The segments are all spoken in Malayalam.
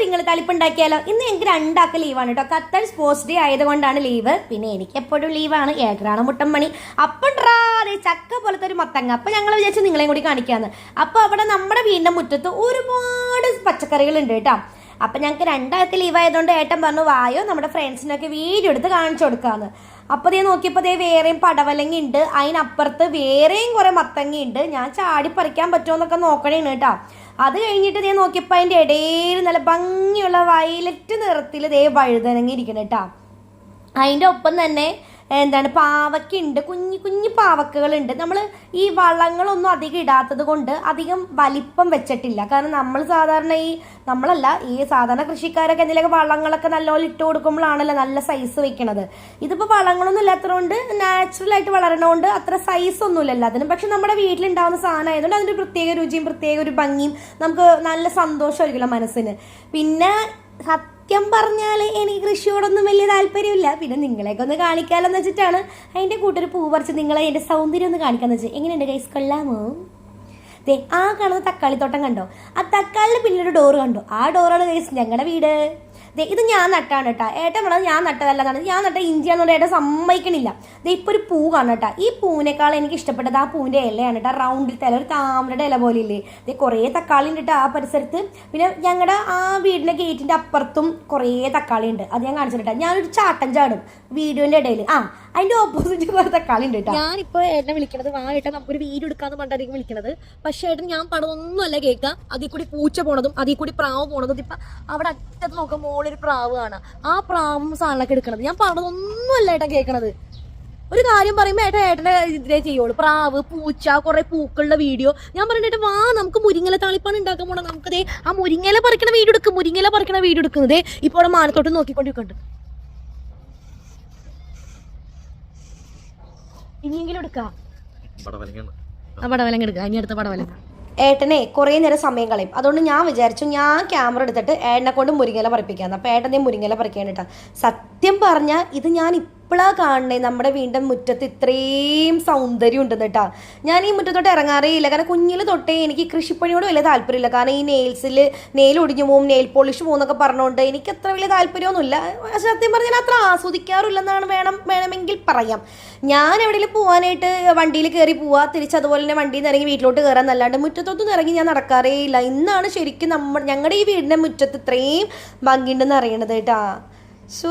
മുരിങ്ങല താളിപ്പ് ഉണ്ടാക്കിയാലോ? ഇന്ന് എനിക്ക് രണ്ടാൾക്ക് ലീവാണ് കേട്ടോ. ഖത്തർ സ്പോർട്സ് ഡേ ആയതുകൊണ്ടാണ് ലീവ്. പിന്നെ എനിക്ക് എപ്പോഴും ലീവാണ്. ഏഴരാണ് മുട്ടമ്മണി. അപ്പം ചക്ക പോലത്തെ ഒരു മത്തങ്ങ. അപ്പൊ ഞങ്ങൾ വിചാരിച്ചു നിങ്ങളെയും കൂടി കാണിക്കാന്ന്. അപ്പൊ അവിടെ നമ്മുടെ വീടിന്റെ മുറ്റത്ത് ഒരുപാട് പച്ചക്കറികൾ ഉണ്ട് കേട്ടോ. അപ്പൊ ഞങ്ങൾക്ക് രണ്ടാൾക്ക് ലീവ് ആയതുകൊണ്ട് ഏട്ടൻ പറഞ്ഞു വായോ നമ്മുടെ ഫ്രണ്ട്സിനൊക്കെ വീഡിയോ എടുത്ത് കാണിച്ചു കൊടുക്കാന്ന്. അപ്പൊ ദേ നോക്കിയപ്പോ ദേ വേറെയും പടവലങ്ങ ഉണ്ട്, അതിനപ്പുറത്ത് വേറെയും കുറെ മത്തങ്ങ ഉണ്ട്. ഞാൻ ചാടി പറിക്കാൻ പറ്റുമോ എന്നൊക്കെ നോക്കണേണ് കേട്ടോ. അത് കഴിഞ്ഞിട്ട് ദേ നോക്കിയപ്പോ അതിന്റെ ഇടയിൽ നല്ല ഭംഗിയുള്ള വയലറ്റ് നിറത്തിൽ ദേ വഴുതനങ്ങ ഇരിക്കണം കേട്ടോ. അതിന്റെ ഒപ്പം തന്നെ എന്താണ് പാവക്കുണ്ട്, കുഞ്ഞു കുഞ്ഞു പാവക്കകളുണ്ട്. നമ്മൾ ഈ വളങ്ങളൊന്നും അധികം ഇടാത്തത് കൊണ്ട് അധികം വലിപ്പം വെച്ചിട്ടില്ല. കാരണം നമ്മൾ സാധാരണ ഈ സാധാരണ കൃഷിക്കാരൊക്കെ എന്തെങ്കിലുമൊക്കെ വളങ്ങളൊക്കെ നല്ലോണം ഇട്ട് കൊടുക്കുമ്പോഴാണല്ലോ നല്ല സൈസ് വെക്കണത്. ഇതിപ്പോൾ വളങ്ങളൊന്നും ഇല്ലാത്തതുകൊണ്ട് നാച്ചുറലായിട്ട് വളരണതുകൊണ്ട് അത്ര സൈസ് ഒന്നുമില്ലല്ലോ അതിന്. പക്ഷെ നമ്മുടെ വീട്ടിലുണ്ടാവുന്ന സാധനം ആയതുകൊണ്ട് അതിൻ്റെ പ്രത്യേക രുചിയും പ്രത്യേക ഒരു ഭംഗിയും നമുക്ക് നല്ല സന്തോഷമായിരിക്കുമല്ലോ മനസ്സിന്. പിന്നെ സത്യം പറഞ്ഞാൽ എനിക്ക് കൃഷിയോടൊന്നും വലിയ താല്പര്യമില്ല. പിന്നെ നിങ്ങളെയൊക്കെ ഒന്ന് കാണിക്കാമെന്ന് വെച്ചിട്ടാണ് അതിൻ്റെ കൂട്ടൊരു പൂ പറിച്ച് നിങ്ങളെ അതിൻ്റെ സൗന്ദര്യം ഒന്ന് കാണിക്കാമെന്ന് വെച്ചാൽ. എങ്ങനെയുണ്ട് ഗൈസ്, കൊള്ളാമോ? ദേ ആ കാണുന്ന തക്കാളിത്തോട്ടം കണ്ടോ? ആ തക്കാളിന് പിന്നൊരു ഡോറ് കണ്ടോ? ആ ഡോറാണ് ഗൈസ് ഞങ്ങളുടെ വീട്. ഇത് ഞാൻ നട്ടാണ് കേട്ടോ. ഏട്ടൻ പറഞ്ഞത് ഞാൻ നട്ടതല്ലാതാണ്. ഞാൻ നട്ട ഇഞ്ചിയാണെന്നുകൊണ്ട് ഏട്ടൻ സമ്മതിക്കണില്ല. ഇപ്പോൾ ഒരു പൂ കാണാം കേട്ടോ. ഈ പൂവിനേക്കാൾ എനിക്ക് ഇഷ്ടപ്പെട്ടത് ആ പൂവിൻ്റെ ഇലയാണ് കേട്ടോ. റൗണ്ടിൽ തല ഒരു താമരയുടെ ഇല പോലെ ഇല്ലേ. കുറേ തക്കാളി ഉണ്ട് കേട്ടോ ആ പരിസരത്ത്. പിന്നെ ഞങ്ങളുടെ ആ വീടിൻ്റെ ഗേറ്റിൻ്റെ അപ്പുറത്തും കുറേ തക്കാളി ഉണ്ട്. അത് ഞാൻ കാണിച്ചിട്ടാ. ഞാനൊരു ചാട്ടം ചാടും വീഡിയോൻ്റെ ഇടയിൽ. അതിന്റെ ഓപ്പോസിറ്റ് കുറെ തക്കാളി ഉണ്ട് കേട്ടോ. ഞാനിപ്പോ ഏട്ടനെ വിളിക്കണത് ഏട്ടൻ നമുക്കൊരു വീഡിയോ എടുക്കാന്ന് പറഞ്ഞായിരിക്കും വിളിക്കണത്. പക്ഷെ ഏട്ടൻ ഞാൻ പടമൊന്നും അല്ല കേൾക്കാം. അതിൽ കൂടി പൂച്ച പോണതും അതിൽ കൂടി പ്രാവ് പോണതും. ഇപ്പൊ അവിടെ അറ്റത്ത് നോക്കാം മോളൊരു പ്രാവ് കാണാം. ആ പ്രാവും സാധനങ്ങളൊക്കെ എടുക്കണത്. ഞാൻ പടമൊന്നും അല്ല ഏട്ടൻ കേൾക്കണത്. ഒരു കാര്യം പറയുമ്പോൾ ഏട്ടൻ്റെ ഇതിലേ ചെയ്യുള്ളൂ. പ്രാവ്, പൂച്ച, കുറെ പൂക്കളുടെ വീഡിയോ. ഞാൻ പറഞ്ഞിട്ട് വാ നമുക്ക് മുരിങ്ങല താളിപ്പാണ് ഉണ്ടാക്കാൻ പോണം. നമുക്കതേ ആ മുരിങ്ങല പറിക്കണ വീഡിയോ എടുക്കും. മുരിങ്ങല പറിക്കണ വീഡിയോ എടുക്കുന്നതേ ഇപ്പൊ അവിടെ മാനത്തോട്ട് നോക്കിക്കൊണ്ടിരിക്കുന്നുണ്ട്. ഇനിയെങ്കിലും എടുക്കാം. പടവലങ്ങ എടുക്കാം. ഇനി അടുത്ത പടവലങ്ങ. ഏട്ടനെ കുറേ നേരം സമയം കളയും. അതുകൊണ്ട് ഞാൻ വിചാരിച്ചു ഞാൻ ക്യാമറ എടുത്തിട്ട് ഏട്ടനെ കൊണ്ട് മുരിങ്ങല പറിപ്പിക്കാന്ന്. അപ്പൊ ഏട്ടനെ മുരിങ്ങല പറിക്കാൻ കേട്ടാ. സത്യം പറഞ്ഞാൽ ഇത് ഞാൻ ഇപ്പോഴാണ് കാണണേ. നമ്മുടെ വീടിൻ്റെ മുറ്റത്ത് ഇത്രയും സൗന്ദര്യം ഉണ്ടെന്ന് കേട്ടാ. ഞാൻ ഈ മുറ്റത്തോട്ട് ഇറങ്ങാറേ ഇല്ല. കാരണം കുഞ്ഞിൽ തൊട്ടേ എനിക്ക് കൃഷിപ്പണിയോട് വലിയ താല്പര്യമില്ല. കാരണം ഈ നെയിൽ ഒടിഞ്ഞു പോവും, നെയിൽ പോളിഷ് പോകുന്നൊക്കെ പറഞ്ഞുകൊണ്ട് എനിക്ക് അത്ര വലിയ താല്പര്യമൊന്നുമില്ല. സത്യം പറഞ്ഞാൽ അത്ര ആസ്വദിക്കാറില്ലെന്നാണ് വേണമെങ്കിൽ പറയാം. ഞാൻ എവിടെയെങ്കിലും പോകാനായിട്ട് വണ്ടിയിൽ കയറി പോവാ, തിരിച്ചതുപോലെ തന്നെ വണ്ടിയിൽ നിന്ന് ഇറങ്ങി വീട്ടിലോട്ട് കയറാൻ നല്ലാണ്ട് മുറ്റത്തൊന്നും ഇറങ്ങി ഞാൻ നടക്കാറേ ഇല്ല. ഇന്നാണ് ശരിക്കും ഞങ്ങളുടെ ഈ വീടിൻ്റെ മുറ്റത്ത് ഇത്രയും ഭംഗിയുണ്ടെന്ന് അറിയണത് കേട്ടാ.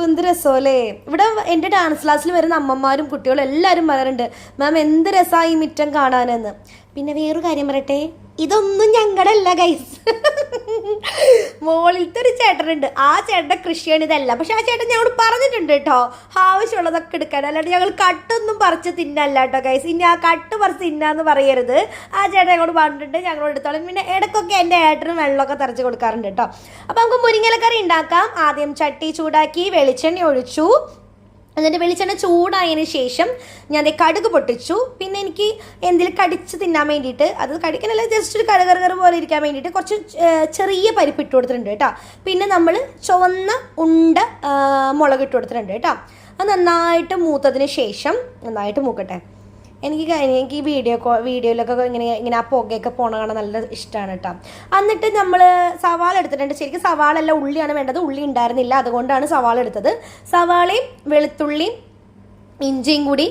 എന്ത് രസമല്ലേ. ഇവിടെ എൻ്റെ ഡാൻസ് ക്ലാസ്സിൽ വരുന്ന അമ്മമാരും കുട്ടികളും എല്ലാവരും പറയാറുണ്ട് മാം എന്ത് രസമാണ് ഈ മുറ്റം കാണാനെന്ന്. പിന്നെ വേറൊരു കാര്യം പറയട്ടെ, ഇതൊന്നും ഞങ്ങളുടെ അല്ല ഗൈസ്. മോളിലത്തെ ഒരു ചേട്ടനുണ്ട്. ആ ചേട്ടൻ്റെ കൃഷിയാണ് ഇതല്ല. പക്ഷെ ആ ചേട്ടൻ ഞങ്ങളോട് പറഞ്ഞിട്ടുണ്ട് കേട്ടോ ആവശ്യമുള്ളതൊക്കെ എടുക്കാൻ. അല്ലാണ്ട് ഞങ്ങൾ കട്ടൊന്നും പറിച്ച് തിന്നല്ല കേട്ടോ ഗൈസ്. ഇനി ആ കട്ട് പറിച്ച് തിന്നാന്ന് പറയരുത്. ആ ചേട്ടൻ ഞങ്ങളോട് പറഞ്ഞിട്ടുണ്ട്, ഞങ്ങളോട് എടുത്തോളും. പിന്നെ ഇടയ്ക്കൊക്കെ എൻ്റെ ഏട്ടനും വെള്ളമൊക്കെ തറച്ച് കൊടുക്കാറുണ്ട് കേട്ടോ. അപ്പം നമുക്ക് മുരിങ്ങലക്കറി ഉണ്ടാക്കാം. ആദ്യം ചട്ടി ചൂടാക്കി വെളിച്ചെണ്ണ ഒഴിച്ചു. എന്നിട്ട് വെളിച്ചെണ്ണ ചൂടായതിന് ശേഷം ഞാൻ കടുക് പൊട്ടിച്ചു. പിന്നെ എനിക്ക് എന്തെങ്കിലും കടിച്ച് തിന്നാൻ വേണ്ടിയിട്ട്, അത് കടിക്കാനല്ല ജസ്റ്റ് ഒരു കറുകറ് പോലെ ഇരിക്കാൻ വേണ്ടിയിട്ട് കുറച്ച് ചെറിയ പരിപ്പ് ഇട്ട് കൊടുത്തിട്ടുണ്ട് കേട്ടോ. പിന്നെ നമ്മൾ ചുവന്ന ഉണ്ട മുളക് ഇട്ട് കൊടുത്തിട്ടുണ്ട് കേട്ടോ. അത് നന്നായിട്ട് മൂത്തതിന് ശേഷം നന്നായിട്ട് മൂക്കട്ടെ. എനിക്ക് ഈ വീഡിയോയിലൊക്കെ ഇങ്ങനെ ആ പുകയൊക്കെ പോണ കാണാൻ നല്ല ഇഷ്ടമാണ് കേട്ടോ. എന്നിട്ട് നമ്മൾ സവാള എടുത്തിട്ടുണ്ട്. ശരിക്കും സവാള അല്ല ഉള്ളിയാണ് വേണ്ടത്. ഉള്ളി ഉണ്ടായിരുന്നില്ല, അതുകൊണ്ടാണ് സവാള എടുത്തത്. സവാളയും വെളുത്തുള്ളിയും ഇഞ്ചിയും കൂടി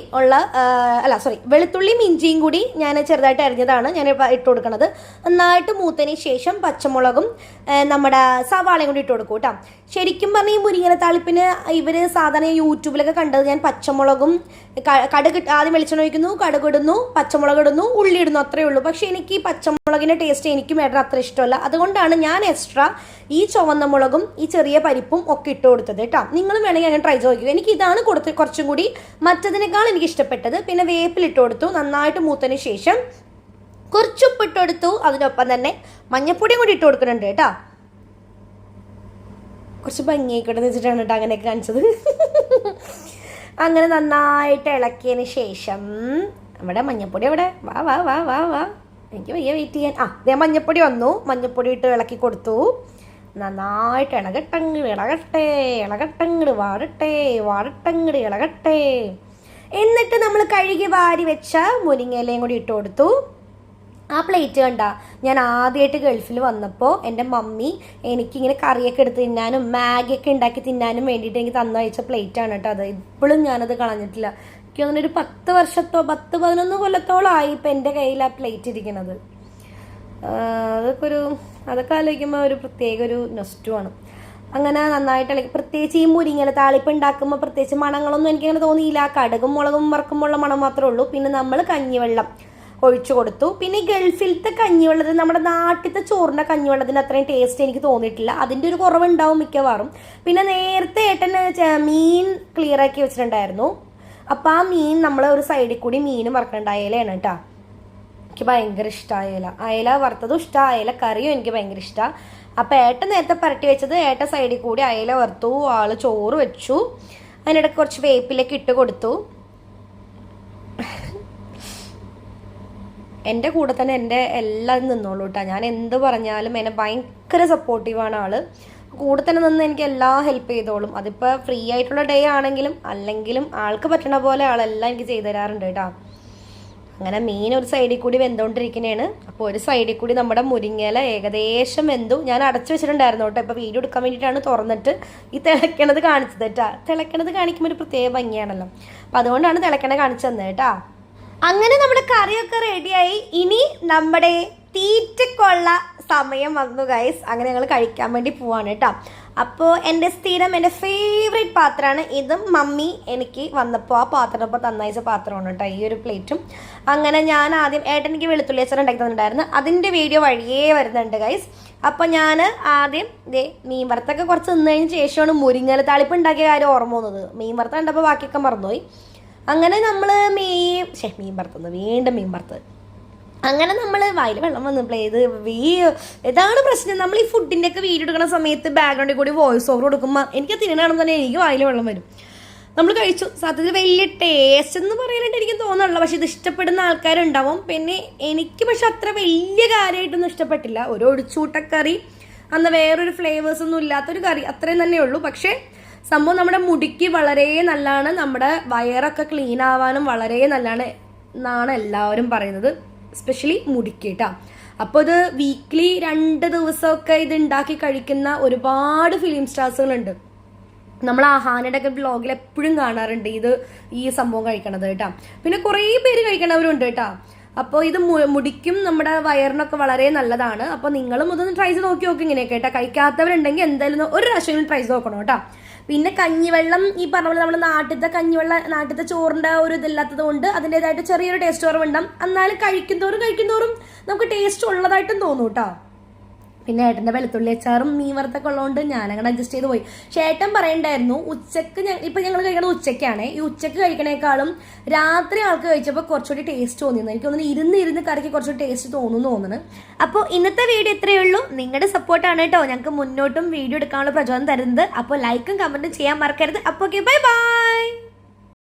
വെളുത്തുള്ളിയും ഇഞ്ചിയും കൂടി ഞാൻ ചെറുതായിട്ട് അരിഞ്ഞതാണ് ഞാൻ ഇട്ട് കൊടുക്കുന്നത്. നന്നായിട്ട് മൂത്തതിന് ശേഷം പച്ചമുളകും നമ്മുടെ സവാളയും കൂടി ഇട്ട് കൊടുക്കും കേട്ടോ. ശരിക്കും പറഞ്ഞാൽ ഈ മുരിങ്ങല താളിപ്പിന് ഇവർ സാധാരണ യൂട്യൂബിലൊക്കെ കണ്ടത് ഞാൻ പച്ചമുളകും കടുക് ആദ്യം വെളിച്ചെണ്ണ ഒഴിക്കുന്നു, കടുക് ഇടുന്നു, പച്ചമുളക് ഇടുന്നു, ഉള്ളി ഇടുന്നു, അത്രയേ ഉള്ളൂ. പക്ഷേ എനിക്ക് ഈ പച്ചമുളകിൻ്റെ ടേസ്റ്റ് എനിക്കും ഏട്ടൻ അത്ര ഇഷ്ടമല്ല. അതുകൊണ്ടാണ് ഞാൻ എക്സ്ട്രാ ഈ ചുവന്ന മുളകും ഈ ചെറിയ പരിപ്പും ഒക്കെ ഇട്ട് കൊടുത്തത് കേട്ടോ. നിങ്ങളും വേണമെങ്കിൽ അങ്ങനെ ട്രൈ ചെയ്ത് നോക്കുക. എനിക്ക് ഇതാണ് കുറച്ചും കൂടി മറ്റതിനേക്കാൾ എനിക്ക് ഇഷ്ടപ്പെട്ടത്. പിന്നെ വേപ്പിലിട്ട് കൊടുത്തു. നന്നായിട്ട് മൂത്തതിന് ശേഷം കുറച്ച് ഉപ്പിട്ട് കൊടുത്തു. അതിനൊപ്പം തന്നെ മഞ്ഞപ്പൊടിയും കൂടി ഇട്ട് കൊടുക്കുന്നുണ്ട് കേട്ടോ. കുറച്ച് ഭംഗിയായിക്കോട്ടെ എന്ന് വെച്ചിട്ടാണ് കേട്ടോ അങ്ങനെയൊക്കെ കാണിച്ചത്. അങ്ങനെ നന്നായിട്ട് ഇളക്കിയതിന് ശേഷം അവിടെ മഞ്ഞപ്പൊടി അവിടെ വാ വാ വാ വാ വാ എനിക്ക് വയ്യ വെയിറ്റ് ചെയ്യാൻ. അതേ മഞ്ഞപ്പൊടി വന്നു. മഞ്ഞപ്പൊടി ഇട്ട് ഇളക്കി കൊടുത്തു. നന്നായിട്ട് ഇളകട്ടങ്ങട് വാടട്ടങ്ങട് ഇളകട്ടെ. എന്നിട്ട് നമ്മൾ കഴുകി വാരി വെച്ച മുരിങ്ങയിലയും കൂടി ഇട്ട് കൊടുത്തു. ആ പ്ലേറ്റ് കണ്ട ഞാൻ ആദ്യമായിട്ട് ഗൾഫിൽ വന്നപ്പോൾ എൻ്റെ മമ്മി എനിക്കിങ്ങനെ കറിയൊക്കെ എടുത്ത് തിന്നാനും മാഗിയൊക്കെ ഉണ്ടാക്കി തിന്നാനും വേണ്ടിയിട്ട് എനിക്ക് തന്നയച്ച പ്ലേറ്റാണ് കേട്ടോ അത്. ഇപ്പോഴും ഞാനത് കളഞ്ഞിട്ടില്ല. എനിക്ക് തോന്നുന്നു ഒരു 10-11 കൊല്ലത്തോളം ആയി ഇപ്പം എൻ്റെ കയ്യിൽ ആ പ്ലേറ്റ് ഇരിക്കണത്. അതൊക്കെ ആലോചിക്കുമ്പോൾ ഒരു പ്രത്യേക ഒരു നൊസ്റ്റുമാണ്. അങ്ങനെ നന്നായിട്ട് ഇളക്കി, പ്രത്യേകിച്ച് ഈ മുരിങ്ങയില താളിപ്പ് ഉണ്ടാക്കുമ്പോൾ പ്രത്യേകിച്ച് മണങ്ങളൊന്നും എനിക്കങ്ങനെ തോന്നിയില്ല. കടുകും മുളകും വറക്കുമ്പോഴുള്ള മണം മാത്രമേ ഉള്ളൂ. പിന്നെ നമ്മൾ കഞ്ഞിവെള്ളം ഒഴിച്ചു കൊടുത്തു. പിന്നെ ഈ ഗൾഫിലത്തെ കഞ്ഞിവെള്ളത്തിന് നമ്മുടെ നാട്ടിലത്തെ ചോറിൻ്റെ കഞ്ഞിവെള്ളത്തിന് അത്രയും ടേസ്റ്റ് എനിക്ക് തോന്നിയിട്ടില്ല. അതിൻ്റെ ഒരു കുറവുണ്ടാവും മിക്കവാറും. പിന്നെ നേരത്തെ ഏട്ടൻ മീൻ ക്ലിയർ ആക്കി വെച്ചിട്ടുണ്ടായിരുന്നു. അപ്പം ആ മീൻ നമ്മൾ ഒരു സൈഡിൽ കൂടി മീനും വറക്കണ്ട അയലയാണ് കേട്ടോ. എനിക്ക് ഭയങ്കര ഇഷ്ടമാണ് അയല വറുത്തതും ഇഷ്ടമാണ്, അയല കറിയും എനിക്ക് ഭയങ്കര ഇഷ്ടമാണ്. അപ്പം ഏട്ടൻ നേരത്തെ പരട്ടി വെച്ചത് ഏട്ടൻ സൈഡിൽ കൂടി അയല വറുത്തു, ആള് ചോറ് വെച്ചു, അതിനിടയ്ക്ക് കുറച്ച് വേപ്പിലേക്ക് ഇട്ട് കൊടുത്തു. എൻ്റെ കൂടെ തന്നെ എൻ്റെ എല്ലാം നിന്നോളൂ കേട്ടോ. ഞാൻ എന്ത് പറഞ്ഞാലും എന്നെ ഭയങ്കര സപ്പോർട്ടീവാണ് ആള്. കൂടെ തന്നെ നിന്ന് എനിക്ക് എല്ലാം ഹെൽപ്പ് ചെയ്തോളും. അതിപ്പോൾ ഫ്രീ ആയിട്ടുള്ള ഡേ ആണെങ്കിലും അല്ലെങ്കിലും ആൾക്ക് പറ്റണ പോലെ ആളെല്ലാം എനിക്ക് ചെയ്തു തരാറുണ്ട് കേട്ടോ. അങ്ങനെ മീൻ ഒരു സൈഡിൽ കൂടി വെന്തുകൊണ്ടിരിക്കുന്നതാണ്. അപ്പോൾ ഒരു സൈഡിൽ കൂടി നമ്മുടെ മുരിങ്ങയില ഏകദേശം വെന്തു. ഞാൻ അടച്ചു വെച്ചിട്ടുണ്ടായിരുന്നു കേട്ടോ. ഇപ്പോൾ വീഡിയോ എടുക്കാൻ വേണ്ടിയിട്ടാണ് തുറന്നിട്ട് ഈ തിളയ്ക്കണത് കാണിച്ചത് കേട്ടോ. തിളയ്ക്കണത് കാണിക്കുമ്പോൾ ഒരു പ്രത്യേക ഭംഗിയാണല്ലോ. അപ്പോൾ അതുകൊണ്ടാണ് തിളയ്ക്കണത് കാണിച്ചു തന്നത് കേട്ടോ. അങ്ങനെ നമ്മുടെ കറിയൊക്കെ റെഡിയായി. ഇനി നമ്മുടെ തീറ്റക്കൊള്ള സമയം വന്നു ഗൈസ്. അങ്ങനെ ഞങ്ങൾ കഴിക്കാൻ വേണ്ടി പോവാണ് കേട്ടോ. അപ്പോൾ എൻ്റെ സ്ഥിരം എൻ്റെ ഫേവറേറ്റ് പാത്രമാണ് ഇതും. മമ്മി എനിക്ക് വന്നപ്പോൾ ആ പാത്രം ഇപ്പോൾ തന്നയച്ച പാത്രമാണ് കേട്ടോ ഈ ഒരു പ്ലേറ്റും. അങ്ങനെ ഞാൻ ആദ്യം ഏട്ടൻ എനിക്ക് വെളുത്തുള്ളി അച്ചാർ ഉണ്ടാക്കി തന്നിട്ടുണ്ടായിരുന്നു. അതിൻ്റെ വീഡിയോ വഴിയേ വരുന്നുണ്ട് ഗൈസ്. അപ്പോൾ ഞാൻ ആദ്യം മീൻ വറുത്തൊക്കെ കുറച്ച് നിന്നതിന് ശേഷമാണ് മുരിങ്ങയില താളിപ്പ് ഉണ്ടാക്കിയ കാര്യം ഓർമ്മ വന്നത്. മീൻ വറുത്ത കണ്ടപ്പോൾ ബാക്കിയൊക്കെ മറന്നുപോയി. അങ്ങനെ നമ്മൾ മീൻ വറുത്തത് വീണ്ടും മീൻ വറുത്തത്. അങ്ങനെ നമ്മൾ വായിൽ വെള്ളം വന്നപ്പോഴേ ഇതാണ് പ്രശ്നം. നമ്മൾ ഈ ഫുഡിൻ്റെ ഒക്കെ വീഡിയോ എടുക്കുന്ന സമയത്ത് ബാക്ക്ഗ്രൗണ്ടിൽ കൂടി വോയിസ് ഓവർ കൊടുക്കുമ്പോൾ എനിക്ക് തിന്നണമെന്ന് തന്നെ എനിക്ക് വായിൽ വെള്ളം വരും. നമ്മൾ കഴിച്ചു. സത്യത്തിൽ വലിയ ടേസ്റ്റ് എന്ന് പറയാനായിട്ട് എനിക്ക് തോന്നുന്നില്ല. പക്ഷെ ഇത് ഇഷ്ടപ്പെടുന്ന ആൾക്കാരുണ്ടാവും. പിന്നെ എനിക്ക് പക്ഷെ അത്ര വലിയ കാര്യമായിട്ടൊന്നും ഇഷ്ടപ്പെട്ടില്ല. ഒരു ഒഴിച്ചൂട്ടക്കറി, അന്ന് വേറൊരു ഫ്ലേവേഴ്സൊന്നും ഇല്ലാത്തൊരു കറി, അത്രയും തന്നെ ഉള്ളൂ. പക്ഷേ സംഭവം നമ്മുടെ മുടിക്ക് വളരെ നല്ലതാണ്. നമ്മുടെ വയറൊക്കെ ക്ലീൻ ആവാനും വളരെ നല്ലതാണ് എന്നാണ് എല്ലാവരും പറയുന്നത്. എസ്പെഷ്യലി മുടിക്ക് കേട്ടോ. അപ്പോൾ ഇത് വീക്ക്ലി 2 ദിവസമൊക്കെ ഇത് ഉണ്ടാക്കി കഴിക്കുന്ന ഒരുപാട് ഫിലിം സ്റ്റാർസുകളുണ്ട്. നമ്മൾ ആഹാനയുടെ ഒക്കെ ബ്ലോഗിൽ എപ്പോഴും കാണാറുണ്ട് ഈ സംഭവം കഴിക്കണത് കേട്ടോ. പിന്നെ കുറേ പേര് കഴിക്കണവരുണ്ട് കേട്ടോ. അപ്പോൾ ഇത് മുടിക്കും നമ്മുടെ വയറിനൊക്കെ വളരെ നല്ലതാണ്. അപ്പോൾ നിങ്ങളും ഇതൊന്ന് ട്രൈ ചെയ്ത് നോക്കി ഇങ്ങനെയൊക്കെ കേട്ടോ. കഴിക്കാത്തവരുണ്ടെങ്കിൽ എന്തായാലും ഒരു പ്രാവശ്യം ട്രൈ ചെയ്ത് നോക്കണം കേട്ടോ. പിന്നെ കഞ്ഞിവെള്ളം ഈ പറഞ്ഞ പോലെ നമ്മുടെ നാട്ടിലത്തെ ചോറിൻ്റെ ഒരു ഇതില്ലാത്തത് കൊണ്ട് അതിൻ്റെതായിട്ട് ചെറിയൊരു ടേസ്റ്റ് കുറവുണ്ടാകും. എന്നാലും കഴിക്കുന്തോറും നമുക്ക് ടേസ്റ്റ് ഉള്ളതായിട്ടും തോന്നും കേട്ടോ. പിന്നെ ഏട്ടൻ്റെ വെളുത്തുള്ളി അച്ചാറും മീൻ വറുത്തൊക്കെ ഉള്ളതുകൊണ്ട് ഞാനങ്ങനെ അഡ്ജസ്റ്റ് ചെയ്ത് പോയി. ചേട്ടൻ പറയണ്ടായിരുന്നു ഉച്ചക്ക് ഇപ്പം ഞങ്ങൾ കഴിക്കണത് ഉച്ചയ്ക്കാണ്. ഈ ഉച്ചക്ക് കഴിക്കണേക്കാളും രാത്രി ആൾക്ക് കഴിച്ചപ്പോൾ കുറച്ചുകൂടി ടേസ്റ്റ് തോന്നിയിരുന്നു. എനിക്ക് തോന്നുന്നു ഇരുന്ന് കറിക്ക് കുറച്ചുകൂടി ടേസ്റ്റ് തോന്നുന്നു. അപ്പോൾ ഇന്നത്തെ വീഡിയോ ഇത്രയേ ഉള്ളൂ. നിങ്ങളുടെ സപ്പോർട്ടാണ് കേട്ടോ ഞങ്ങൾക്ക് മുന്നോട്ടും വീഡിയോ എടുക്കാനുള്ള പ്രചോദനം തരുന്നത്. അപ്പോൾ ലൈക്കും കമൻറ്റും ചെയ്യാൻ മറക്കരുത്. അപ്പോൾ ഓക്കെ, ബൈ ബൈ.